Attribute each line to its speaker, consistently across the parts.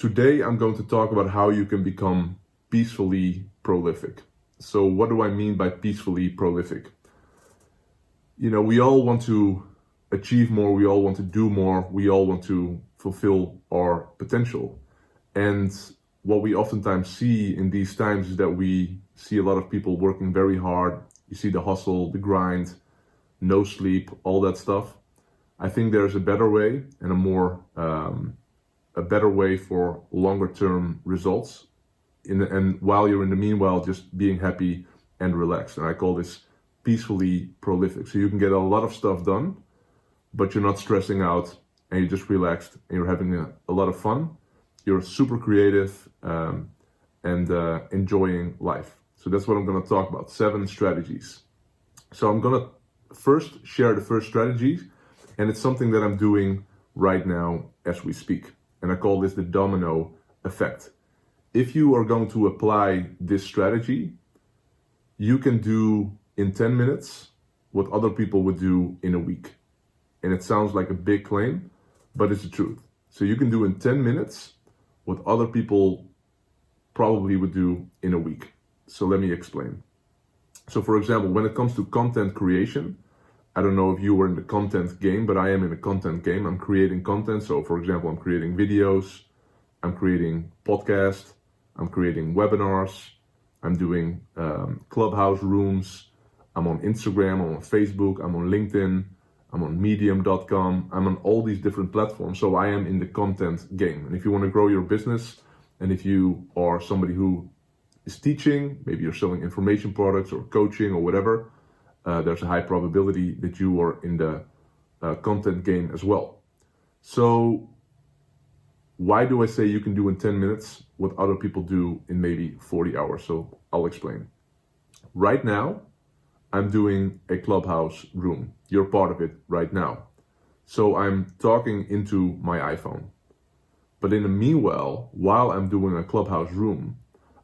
Speaker 1: Today I'm going to talk about how you can become peacefully prolific. So what do I mean by peacefully prolific? We all want to achieve more, we all want to do more, we all want to fulfill our potential. And what we oftentimes see in these times is that we see a lot of people working very hard. You see the hustle, the grind, no sleep, all that stuff. I think there's a better way and a better way for longer term results. And while you're in the meanwhile, just being happy and relaxed. And I call this peacefully prolific. So you can get a lot of stuff done, but you're not stressing out and you're just relaxed and you're having a lot of fun. You're super creative and enjoying life. So that's what I'm going to talk about, 7 strategies. So I'm going to first share the first strategy, and it's something that I'm doing right now as we speak. And I call this the domino effect. If you are going to apply this strategy, you can do in 10 minutes what other people would do in a week. And it sounds like a big claim, but it's the truth. So you can do in 10 minutes what other people probably would do in a week. So let me explain. So for example, when it comes to content creation, I don't know if you were in the content game, but I am in the content game. I'm creating content. So for example, I'm creating videos, I'm creating podcasts, I'm creating webinars, I'm doing clubhouse rooms, I'm on Instagram, I'm on Facebook, I'm on LinkedIn, I'm on medium.com, I'm on all these different platforms. So I am in the content game. And if you want to grow your business, and if you are somebody who is teaching, maybe you're selling information products or coaching or whatever, there's a high probability that you are in the content game as well. So why do I say you can do in 10 minutes what other people do in maybe 40 hours? So I'll explain. Right now, I'm doing a clubhouse room. You're part of it right now. So I'm talking into my iPhone. But in the meanwhile, while I'm doing a clubhouse room,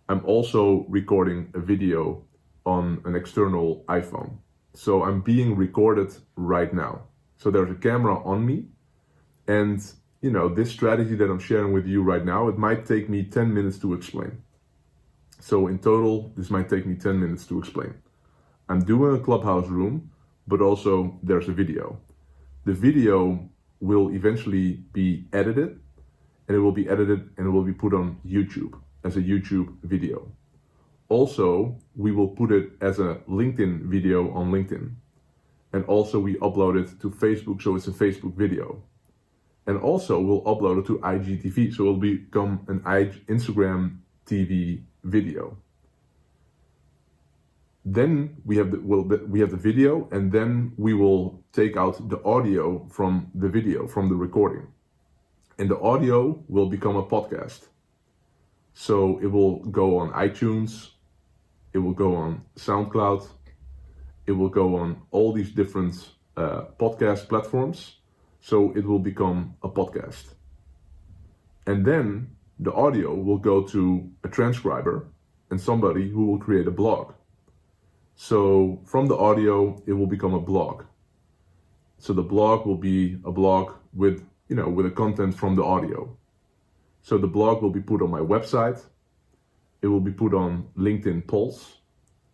Speaker 1: I'm also recording a video on an external iPhone. So I'm being recorded right now. So there's a camera on me. And this strategy that I'm sharing with you right now, it might take me 10 minutes to explain. So in total, this might take me 10 minutes to explain. I'm doing a clubhouse room, but also there's a video. The video will eventually be edited, and it will be edited and it will be put on YouTube as a YouTube video. Also, we will put it as a LinkedIn video on LinkedIn. And also we upload it to Facebook, so it's a Facebook video. And also we'll upload it to IGTV, so it will become an Instagram TV video. Then we have the video, and then we will take out the audio from the video, from the recording. And the audio will become a podcast. So it will go on iTunes, it will go on SoundCloud, it will go on all these different podcast platforms. So it will become a podcast. And then the audio will go to a transcriber and somebody who will create a blog. So from the audio, it will become a blog. So the blog will be a blog with the content from the audio. So the blog will be put on my website. It will be put on LinkedIn Pulse.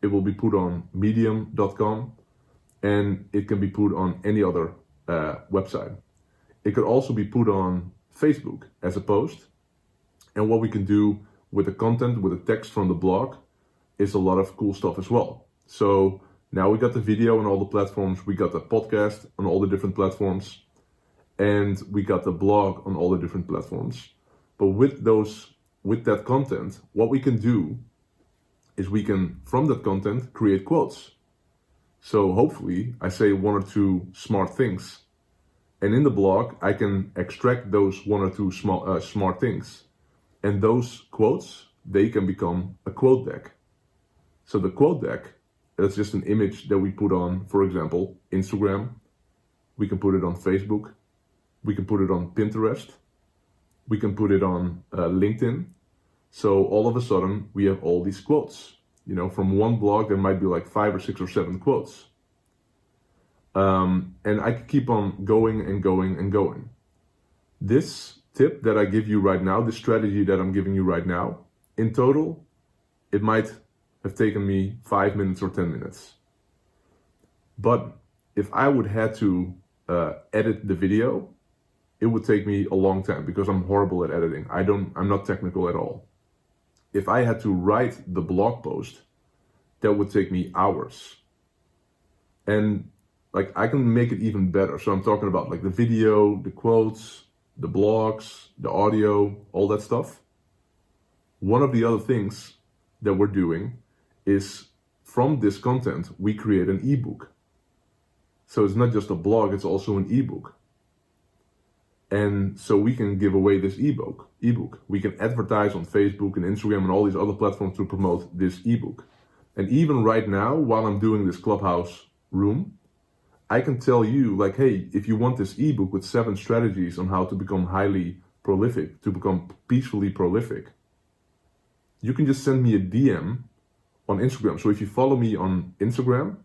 Speaker 1: It will be put on medium.com, and it can be put on any other website. It could also be put on Facebook as a post. And what we can do with the content, with the text from the blog, is a lot of cool stuff as well. So now we got the video on all the platforms, we got the podcast on all the different platforms, and we got the blog on all the different platforms. But with that content, what we can do is we can, from that content, create quotes. So hopefully I say 1 or 2 smart things. And in the blog, I can extract those 1 or 2 smart things. And those quotes, they can become a quote deck. So the quote deck, that's just an image that we put on, for example, Instagram. We can put it on Facebook. We can put it on Pinterest. We can put it on LinkedIn. So all of a sudden, we have all these quotes. From one blog, there might be like 5 or 6 or 7 quotes. And I could keep on going and going and going. This tip that I give you right now, this strategy that I'm giving you right now, in total, it might have taken me 5 minutes or 10 minutes. But if I would have to edit the video, it would take me a long time because I'm horrible at editing. I'm not technical at all. If I had to write the blog post, that would take me hours. And like I can make it even better. So I'm talking about like the video, the quotes, the blogs, the audio, all that stuff. One of the other things that we're doing is from this content, we create an ebook. So it's not just a blog, it's also an ebook. And so we can give away this ebook. We can advertise on Facebook and Instagram and all these other platforms to promote this ebook. And even right now, while I'm doing this Clubhouse room, I can tell you like, hey, if you want this ebook with 7 strategies on how to become highly prolific, to become peacefully prolific, you can just send me a DM on Instagram. So if you follow me on Instagram,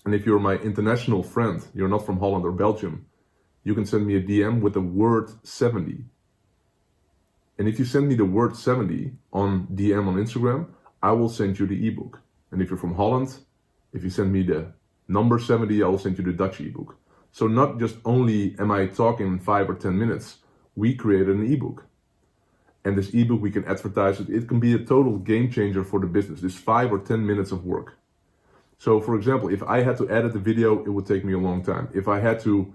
Speaker 1: and if you're my international friend, you're not from Holland or Belgium, you can send me a DM with the word 70. And if you send me the word 70 on DM on Instagram, I will send you the ebook. And if you're from Holland, if you send me the number 70, I will send you the Dutch ebook. So not just only am I talking 5 or 10 minutes, we created an ebook. And this ebook, we can advertise it. It can be a total game changer for the business. This 5 or 10 minutes of work. So for example, if I had to edit the video, it would take me a long time. If I had to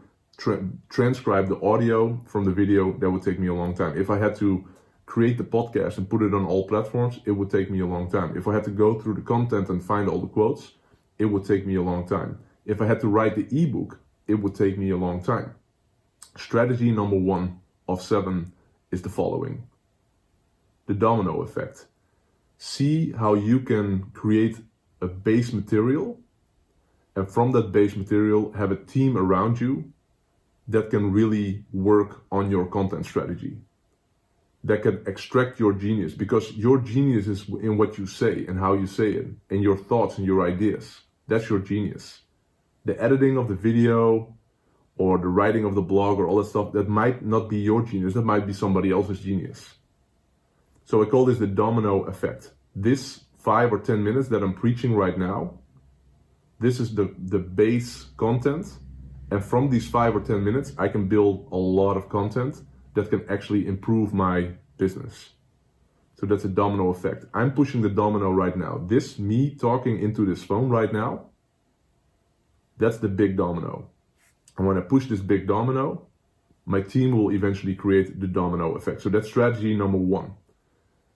Speaker 1: transcribe the audio from the video, that would take me a long time. If I had to create the podcast and put it on all platforms, it would take me a long time. If I had to go through the content and find all the quotes, it would take me a long time. If I had to write the ebook, it would take me a long time. Strategy number 1 of 7 is the following. The domino effect. See how you can create a base material, and from that base material have a team around you that can really work on your content strategy, that can extract your genius, because your genius is in what you say and how you say it, and your thoughts and your ideas. That's your genius. The editing of the video or the writing of the blog or all that stuff, that might not be your genius, that might be somebody else's genius. So I call this the domino effect. This 5 or 10 minutes that I'm preaching right now, this is the base content. And from these 5 or 10 minutes, I can build a lot of content that can actually improve my business. So that's a domino effect. I'm pushing the domino right now. This, me talking into this phone right now, that's the big domino. And when I push this big domino, my team will eventually create the domino effect. So that's strategy number 1,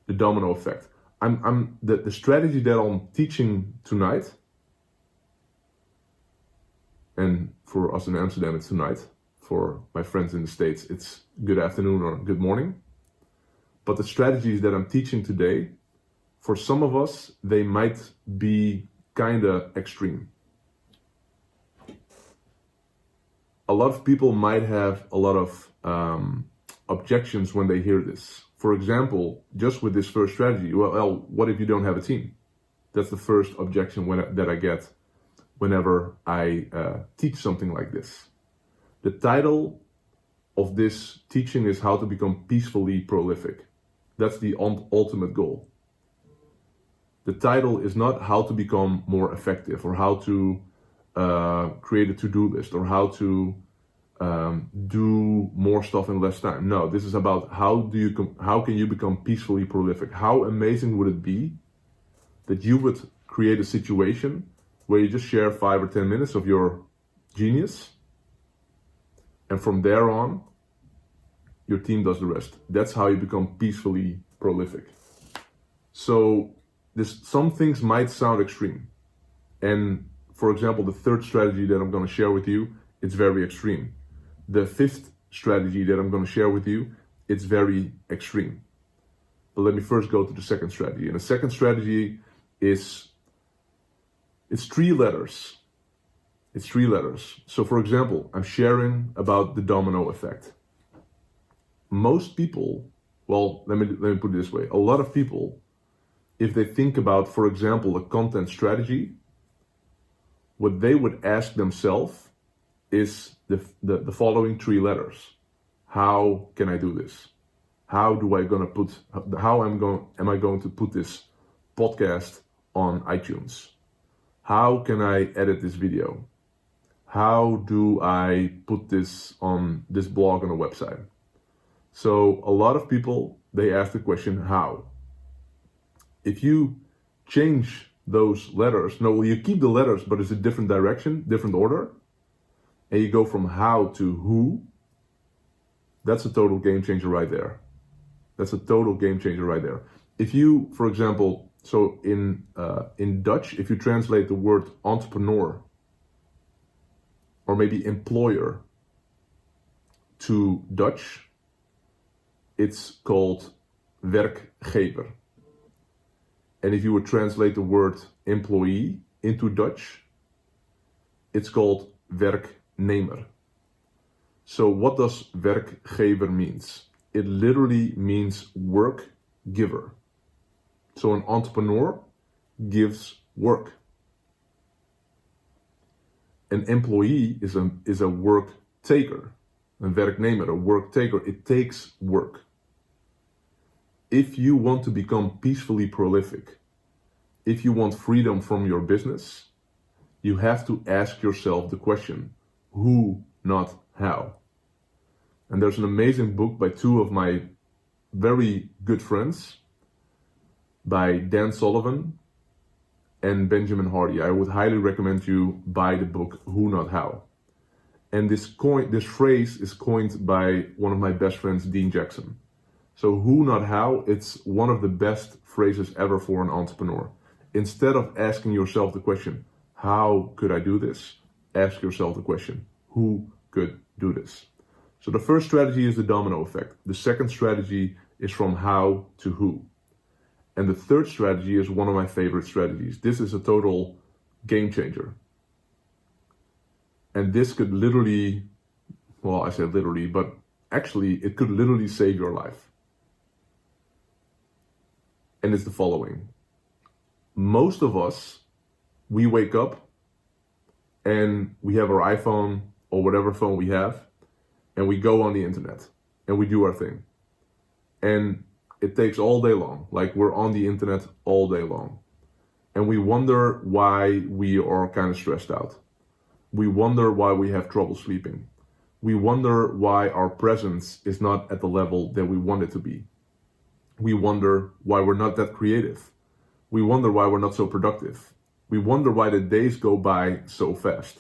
Speaker 1: the domino effect. The strategy that I'm teaching tonight, and for us in Amsterdam, it's tonight. For my friends in the States, it's good afternoon or good morning. But the strategies that I'm teaching today, for some of us, they might be kind of extreme. A lot of people might have a lot of objections when they hear this. For example, just with this first strategy, well, what if you don't have a team? That's the first objection that I get whenever I teach something like this. The title of this teaching is How to Become Peacefully Prolific. That's the ultimate goal. The title is not how to become more effective or how to create a to-do list or how to do more stuff in less time. No, this is about how can you become peacefully prolific? How amazing would it be that you would create a situation where you just share 5 or 10 minutes of your genius, and from there on, your team does the rest. That's how you become peacefully prolific. So some things might sound extreme. And for example, the 3rd strategy that I'm going to share with you, it's very extreme. The 5th strategy that I'm going to share with you, it's very extreme. But let me first go to the 2nd strategy. And the 2nd strategy it's 3 letters. It's 3 letters. So for example, I'm sharing about the domino effect. Most people, well, let me put it this way. A lot of people, if they think about, for example, a content strategy, what they would ask themselves is the following 3 letters. how can I do this? How am I going to put this podcast on iTunes? How can I edit this video? How do I put this on this blog on a website? So a lot of people, they ask the question, how? If you change those letters, no, you keep the letters, but it's a different direction, different order, and you go from how to who, that's a total game changer right there. That's a total game changer right there. If you, for example, so in Dutch, if you translate the word entrepreneur or maybe employer to Dutch, it's called werkgever. And if you would translate the word employee into Dutch, it's called werknemer. So what does werkgever means? It literally means work giver. So an entrepreneur gives work. An employee is a work taker. Een werknemer, a work taker. It takes work. If you want to become peacefully prolific, if you want freedom from your business, you have to ask yourself the question, who, not how. And there's an amazing book by two of my very good friends, by Dan Sullivan and Benjamin Hardy. I would highly recommend you buy the book, Who, Not How. And this phrase is coined by one of my best friends, Dean Jackson. So who, not how, it's one of the best phrases ever for an entrepreneur. Instead of asking yourself the question, how could I do this? Ask yourself the question, who could do this? So the first strategy is the domino effect. The second strategy is from how to who. And the third strategy is one of my favorite strategies. This is a total game changer. And this could literally, well, I said literally, but actually it could literally save your life. And it's the following. Most of us, we wake up and we have our iPhone or whatever phone we have, and we go on the internet and we do our thing. And it takes all day long, like we're on the internet all day long. And we wonder why we are kind of stressed out. We wonder why we have trouble sleeping. We wonder why our presence is not at the level that we want it to be. We wonder why we're not that creative. We wonder why we're not so productive. We wonder why the days go by so fast.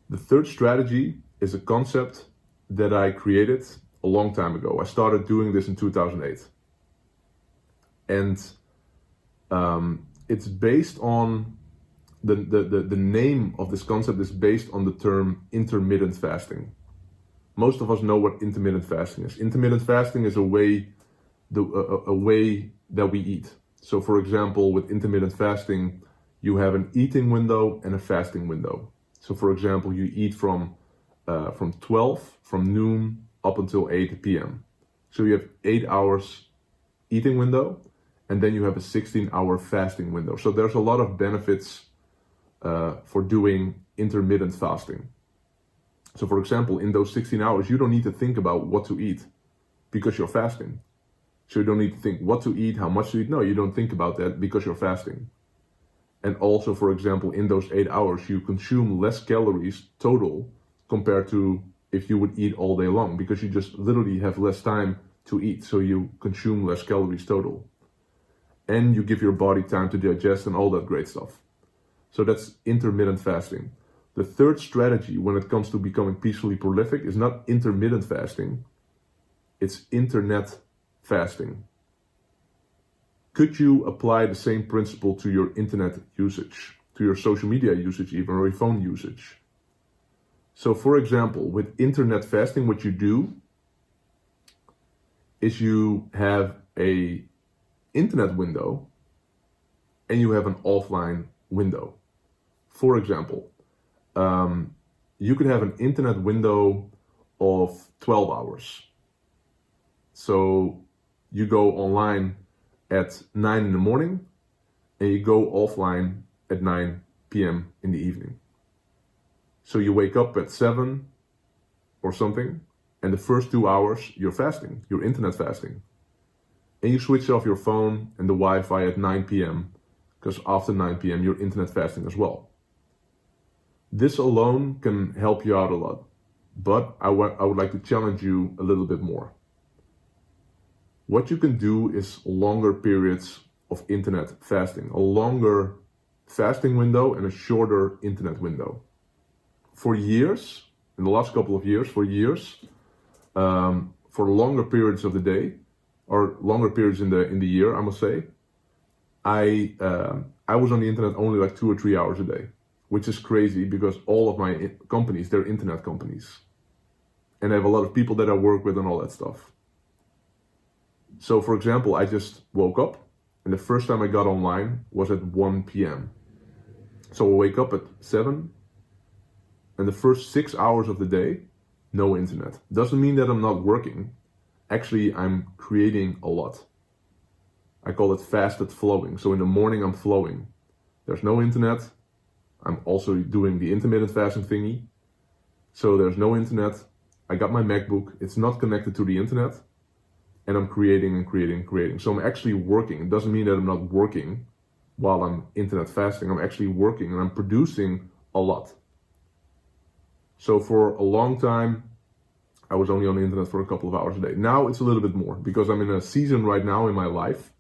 Speaker 1: The third strategy is a concept that I created a long time ago. I started doing this in 2008. And it's based on, the name of this concept is based on the term intermittent fasting. Most of us know what intermittent fasting is. Intermittent fasting is a way that we eat. So for example, with intermittent fasting, you have an eating window and a fasting window. So for example, you eat from 12, from noon up until 8 p.m. So you have 8 hours eating window, and then you have a 16-hour fasting window. So there's a lot of benefits for doing intermittent fasting. So for example, in those 16 hours, you don't need to think about what to eat because you're fasting. So you don't need to think what to eat, how much to eat. No, you don't think about that because you're fasting. And also, for example, in those 8 hours, you consume less calories total compared to if you would eat all day long, because you just literally have less time to eat. So you consume less calories total. And you give your body time to digest and all that great stuff. So that's intermittent fasting. The third strategy when it comes to becoming peacefully prolific is not intermittent fasting, it's internet fasting. Could you apply the same principle to your internet usage, to your social media usage even, or your phone usage? So for example, with internet fasting, what you do is you have a internet window and you have an offline window. For example, you could have an internet window of 12 hours. So you go online at 9 in the morning and you go offline at 9 p.m. in the evening. So you wake up at 7 or something, and the first 2 hours you're fasting, you're internet fasting. And you switch off your phone and the Wi-Fi at 9 p.m. because after 9 p.m. you're internet fasting as well. This alone can help you out a lot, but I would like to challenge you a little bit more. What you can do is longer periods of internet fasting, a longer fasting window and a shorter internet window. For years, in the last couple of years, for longer periods of the day, or longer periods in the year, I must say, I was on the internet only like 2 or 3 hours a day, which is crazy because all of my companies, they're internet companies. And I have a lot of people that I work with and all that stuff. So for example, I just woke up and the first time I got online was at 1 p.m. So I wake up at 7 and the first 6 hours of the day, no internet. Doesn't mean that I'm not working. Actually, I'm creating a lot. I call it fasted flowing. So in the morning I'm flowing. There's no internet. I'm also doing the intermittent fasting thingy. So there's no internet. I got my MacBook. It's not connected to the internet. And I'm creating and creating and creating. So I'm actually working. It doesn't mean that I'm not working while I'm internet fasting. I'm actually working and I'm producing a lot. So for a long time, I was only on the internet for a couple of hours a day. Now it's a little bit more because I'm in a season right now in my life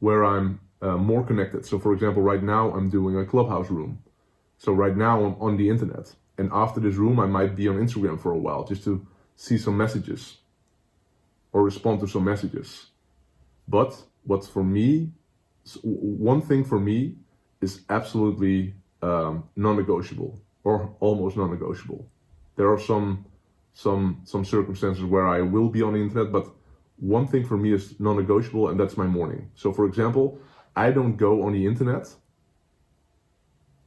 Speaker 1: where I'm more connected. So for example, right now I'm doing a Clubhouse room. So right now I'm on the internet. And after this room, I might be on Instagram for a while just to see some messages or respond to some messages. But what's for me, one thing for me is absolutely non-negotiable or almost non-negotiable. There are some circumstances where I will be on the internet, but one thing for me is non-negotiable, and that's my morning. So for example, I don't go on the internet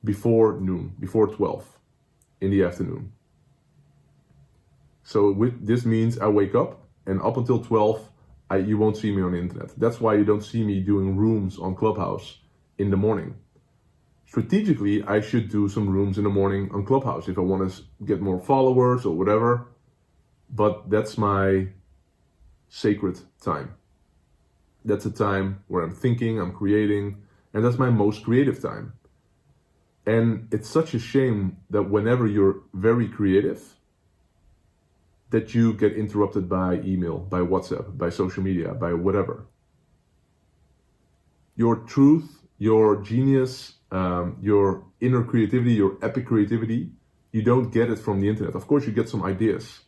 Speaker 1: before noon, before 12 in the afternoon. So this means I wake up and up until 12, you won't see me on the internet. That's why you don't see me doing rooms on Clubhouse in the morning. Strategically, I should do some rooms in the morning on Clubhouse if I want to get more followers or whatever. But that's my sacred time. That's a time where I'm thinking, I'm creating, and that's my most creative time. And it's such a shame that whenever you're very creative, that you get interrupted by email, by WhatsApp, by social media, by whatever. Your truth, your genius, your inner creativity, your epic creativity, you don't get it from the internet. Of course, you get some ideas,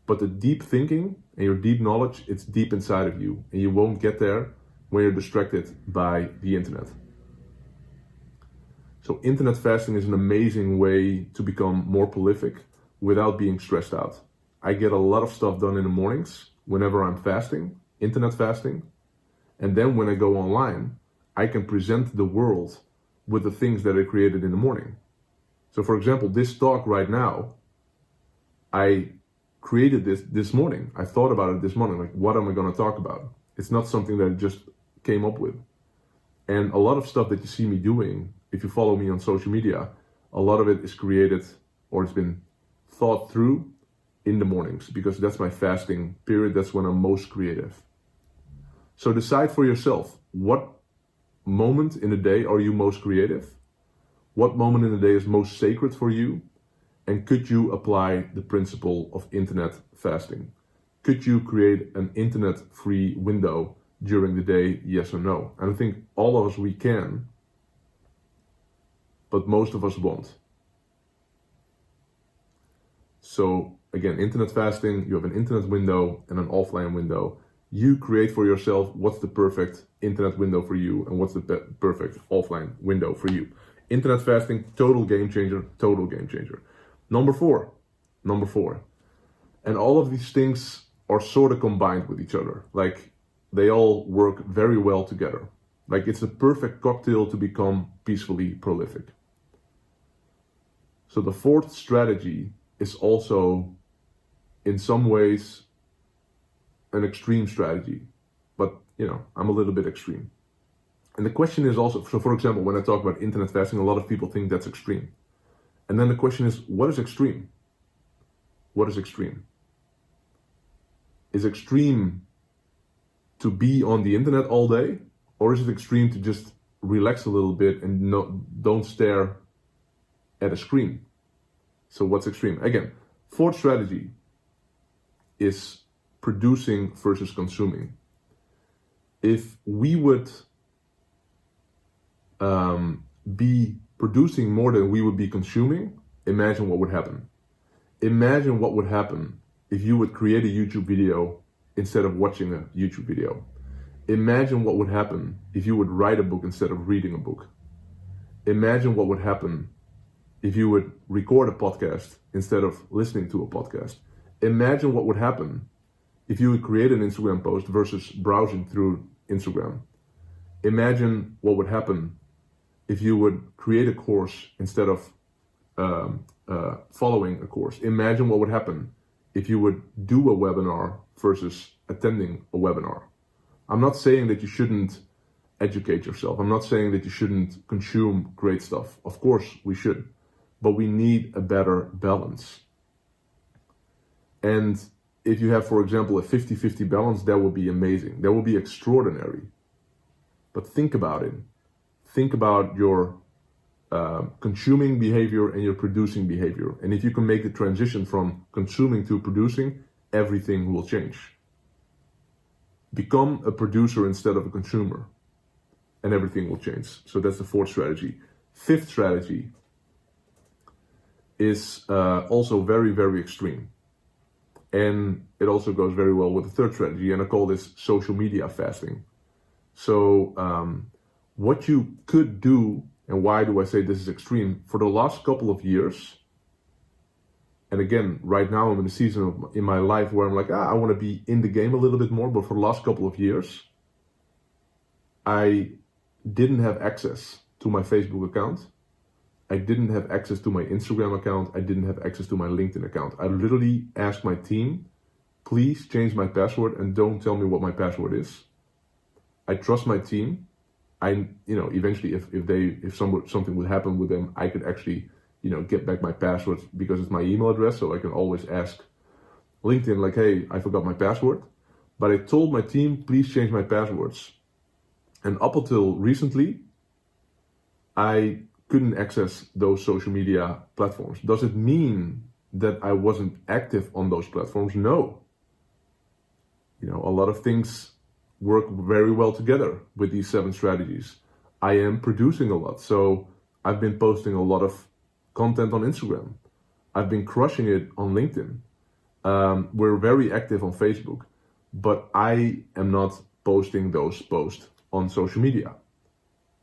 Speaker 1: but the deep thinking and your deep knowledge, it's deep inside of you, and you won't get there when you're distracted by the internet. So internet fasting is an amazing way to become more prolific without being stressed out. I get a lot of stuff done in the mornings whenever I'm fasting, internet fasting. And then when I go online, I can present the world with the things that I created in the morning. So for example, this talk right now, I created this morning. I thought about it this morning, like what am I going to talk about? It's not something that I just came up with. And a lot of stuff that you see me doing, if you follow me on social media, a lot of it is created or it's been thought through in the mornings because that's my fasting period. That's when I'm most creative. So decide for yourself, what moment in the day are you most creative? What moment in the day is most sacred for you? And could you apply the principle of internet fasting? Could you create an internet-free window during the day, yes or no? And I think all of us, we can, but most of us won't. So again, internet fasting, you have an internet window and an offline window. You create for yourself what's the perfect internet window for you and what's the perfect offline window for you. Internet fasting, total game changer, total game changer. Number four. And all of these things are sort of combined with each other. Like they all work very well together. Like it's a perfect cocktail to become peacefully prolific. So the fourth strategy is also in some ways an extreme strategy, but I'm a little bit extreme. And the question is also, so for example, when I talk about internet fasting, a lot of people think that's extreme. And then the question is, what is extreme? What is extreme? Is extreme to be on the internet all day? Or is it extreme to just relax a little bit and don't stare at a screen? So what's extreme? Again, fourth strategy is producing versus consuming. If we would be producing more than we would be consuming, imagine what would happen. Imagine what would happen if you would create a YouTube video instead of watching a YouTube video. Imagine what would happen if you would write a book instead of reading a book. Imagine what would happen if you would record a podcast instead of listening to a podcast. Imagine what would happen if you would create an Instagram post versus browsing through Instagram. Imagine what would happen if you would create a course instead of following a course. Imagine what would happen if you would do a webinar versus attending a webinar. I'm not saying that you shouldn't educate yourself. I'm not saying that you shouldn't consume great stuff. Of course we should, but we need a better balance. And if you have, for example, a 50-50 balance, that would be amazing. That would be extraordinary. But think about it. Think about your consuming behavior and your producing behavior. And if you can make the transition from consuming to producing, everything will change. Become a producer instead of a consumer, and everything will change. So that's the fourth strategy. Fifth strategy is also very, very extreme. And it also goes very well with the third strategy, and I call this social media fasting. So what you could do, and why do I say this is extreme? For the last couple of years, and again, right now I'm in a season in my life where I'm like, I want to be in the game a little bit more, but for the last couple of years, I didn't have access to my Facebook account. I didn't have access to my Instagram account. I didn't have access to my LinkedIn account. I literally asked my team, please change my password and don't tell me what my password is. I trust my team. Eventually if something would happen with them, I could actually, get back my password because it's my email address. So I can always ask LinkedIn like, hey, I forgot my password. But I told my team, please change my passwords. And up until recently, I couldn't access those social media platforms. Does it mean that I wasn't active on those platforms? No. A lot of things work very well together with these 7 strategies. I am producing a lot. So I've been posting a lot of content on Instagram. I've been crushing it on LinkedIn. We're very active on Facebook, but I am not posting those posts on social media.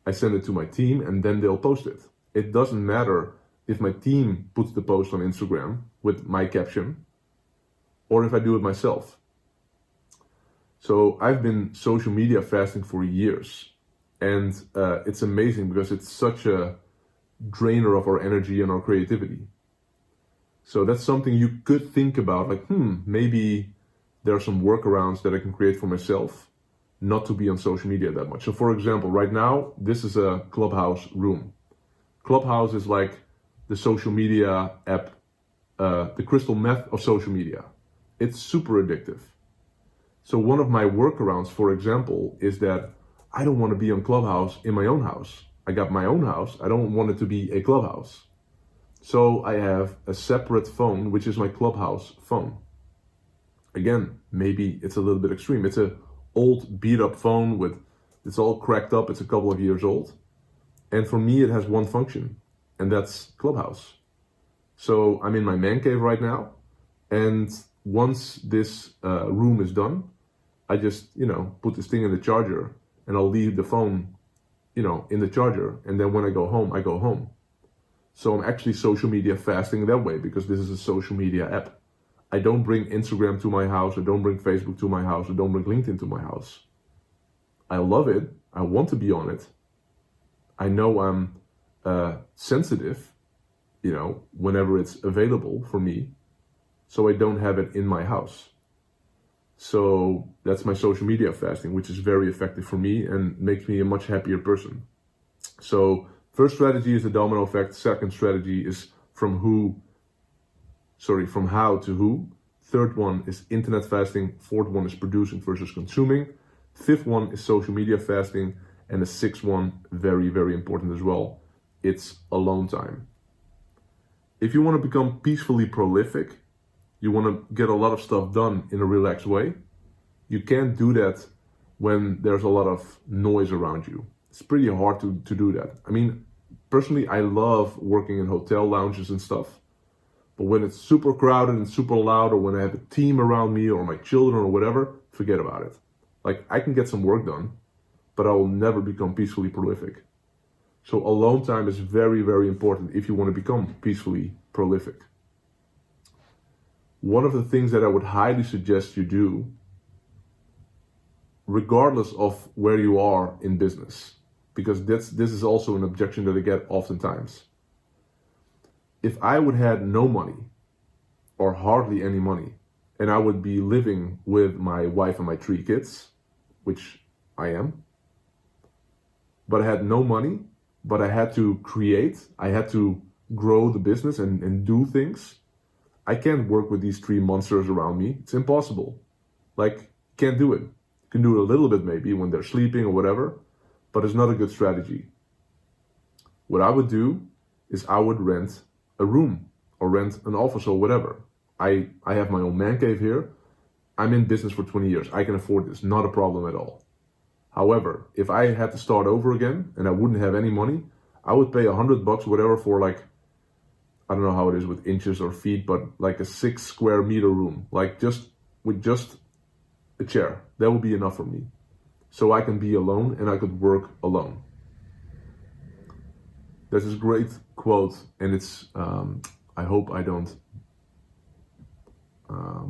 Speaker 1: I send it to my team and then they'll post it. It doesn't matter if my team puts the post on Instagram with my caption or if I do it myself. So I've been social media fasting for years, and it's amazing because it's such a drainer of our energy and our creativity. So that's something you could think about, like, maybe there are some workarounds that I can create for myself not to be on social media that much. So for example, right now, this is a Clubhouse room. Clubhouse is like the social media app, the crystal meth of social media. It's super addictive. So one of my workarounds, for example, is that I don't want to be on Clubhouse in my own house. I got my own house. I don't want it to be a Clubhouse. So I have a separate phone, which is my Clubhouse phone. Again, maybe it's a little bit extreme. It's an old beat up phone it's all cracked up. It's a couple of years old. And for me, it has one function, and that's Clubhouse. So I'm in my man cave right now. And once this room is done, I just, put this thing in the charger and I'll leave the phone, in the charger. And then when I go home, I go home. So I'm actually social media fasting that way because this is a social media app. I don't bring Instagram to my house. I don't bring Facebook to my house. I don't bring LinkedIn to my house. I love it. I want to be on it. I know I'm sensitive, whenever it's available for me. So I don't have it in my house. So that's my social media fasting, which is very effective for me and makes me a much happier person. So first strategy is the domino effect. Second strategy is from who from how to who. Third one is internet fasting. Fourth one is producing versus consuming. Fifth one is social media fasting. And the sixth one, very, very important as well, it's alone time. If you want to become peacefully prolific, you want to get a lot of stuff done in a relaxed way, you can't do that when there's a lot of noise around you. It's pretty hard to do that. I mean, personally, I love working in hotel lounges and stuff. But when it's super crowded and super loud, or when I have a team around me or my children or whatever, forget about it. Like, I can get some work done, but I will never become peacefully prolific. So alone time is very, very important if you want to become peacefully prolific. One of the things that I would highly suggest you do, regardless of where you are in business, because this is also an objection that I get oftentimes. If I would have no money, or hardly any money, and I would be living with my wife and my 3 kids, which I am, but I had no money, but I had to create, I had to grow the business and do things, I can't work with these 3 monsters around me. It's impossible. Like, can't do it. You can do it a little bit maybe when they're sleeping or whatever, but it's not a good strategy. What I would do is I would rent a room or rent an office or whatever. I have my own man cave here. I'm in business for 20 years. I can afford this, not a problem at all. However, if I had to start over again and I wouldn't have any money, I would pay $100, whatever, for like, I don't know how it is with inches or feet, but like a 6 square meter room, like with just a chair. That would be enough for me. So I can be alone and I could work alone. There's this great quote, and it's, I hope I don't,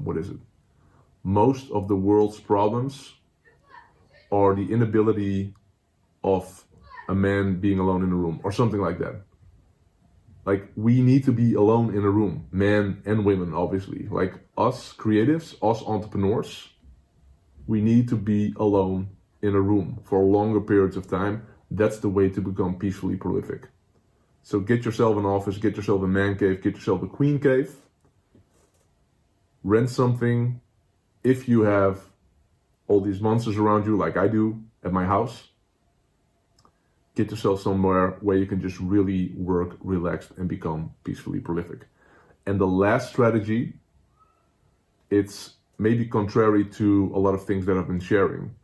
Speaker 1: what is it? Most of the world's problems are the inability of a man being alone in a room, or something like that. Like, we need to be alone in a room, men and women, obviously. Like, us creatives, us entrepreneurs, we need to be alone in a room for longer periods of time. That's the way to become peacefully prolific. So get yourself an office, get yourself a man cave, get yourself a queen cave. Rent something. If you have all these monsters around you, like I do at my house, get yourself somewhere where you can just really work relaxed and become peacefully prolific. And the last strategy, it's maybe contrary to a lot of things that I've been sharing.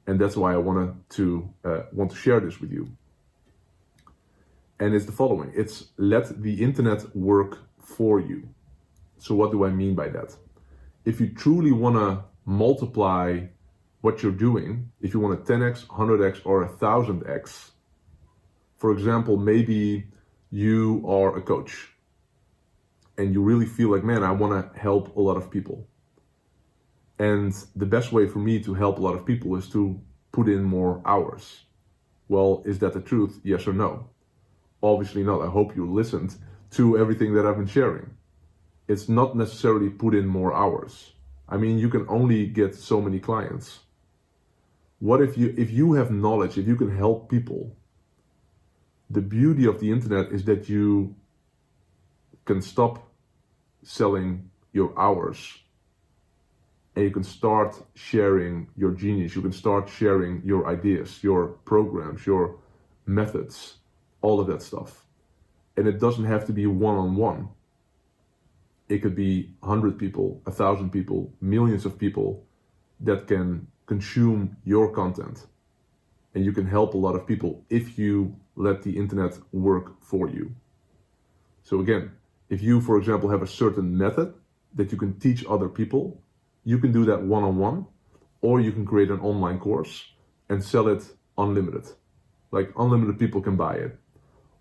Speaker 1: And that's why I want to share this with you. And it's the following. It's let the internet work for you. So what do I mean by that? If you truly want to multiply what you're doing, if you want a 10x, 100x, or 1000x, for example, maybe you are a coach and you really feel like, man, I want to help a lot of people. And the best way for me to help a lot of people is to put in more hours. Well, is that the truth? Yes or no? Obviously not. I hope you listened to everything that I've been sharing. It's not necessarily put in more hours. I mean, you can only get so many clients. What if you have knowledge, if you can help people? The beauty of the internet is that you can stop selling your hours and you can start sharing your genius. You can start sharing your ideas, your programs, your methods, all of that stuff. And it doesn't have to be one-on-one. It could be 100 people, 1,000 people, millions of people that can consume your content. And you can help a lot of people if you let the internet work for you. So again, if you, for example, have a certain method that you can teach other people, you can do that one-on-one, or you can create an online course and sell it unlimited. Like, unlimited people can buy it.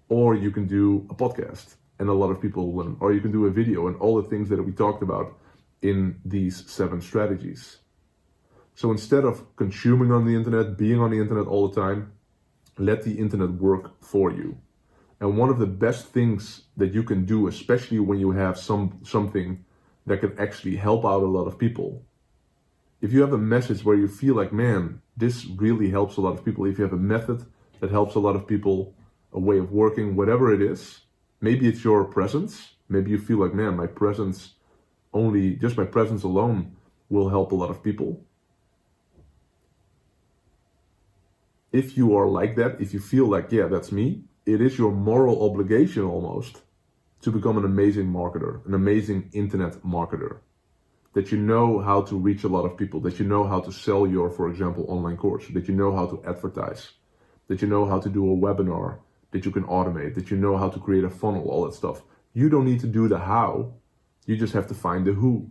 Speaker 1: Or you can do a podcast and a lot of people will learn. Or you can do a video and all the things that we talked about in these 7 strategies. So instead of consuming on the internet, being on the internet all the time, let the internet work for you. And one of the best things that you can do, especially when you have something that can actually help out a lot of people, if you have a message where you feel like, man, this really helps a lot of people, if you have a method that helps a lot of people, a way of working, whatever it is, maybe it's your presence, Maybe you feel like, man, my presence alone will help a lot of people. If you are like that, if you feel like, yeah, that's me, it is your moral obligation almost to become an amazing marketer, an amazing internet marketer. That you know how to reach a lot of people, that you know how to sell your, for example, online course, that you know how to advertise, that you know how to do a webinar that you can automate, that you know how to create a funnel, all that stuff. You don't need to do the how, you just have to find the who.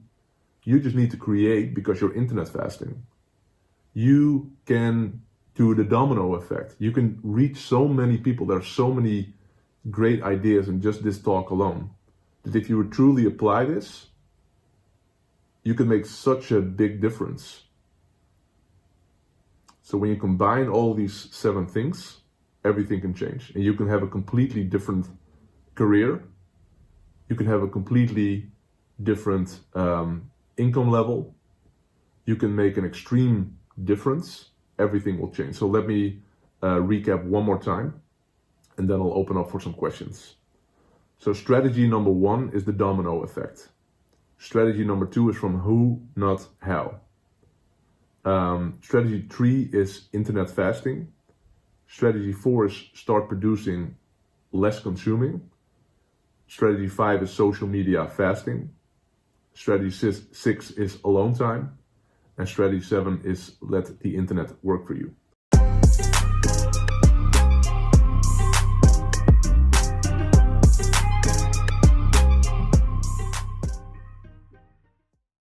Speaker 1: You just need to create because you're internet fasting. You can do the domino effect. You can reach so many people. There are so many great ideas in just this talk alone, that if you would truly apply this, you can make such a big difference. So when you combine all these 7 things, everything can change. And you can have a completely different career. You can have a completely different income level. You can make an extreme difference. Everything will change. So let me recap one more time, and then I'll open up for some questions. So strategy number 1 is the domino effect. Strategy number 2 is from who, not how. Strategy 3 is internet fasting. Strategy 4 is start producing, less consuming. Strategy 5 is social media fasting. Strategy 6 is alone time. And strategy 7 is let the internet work for you.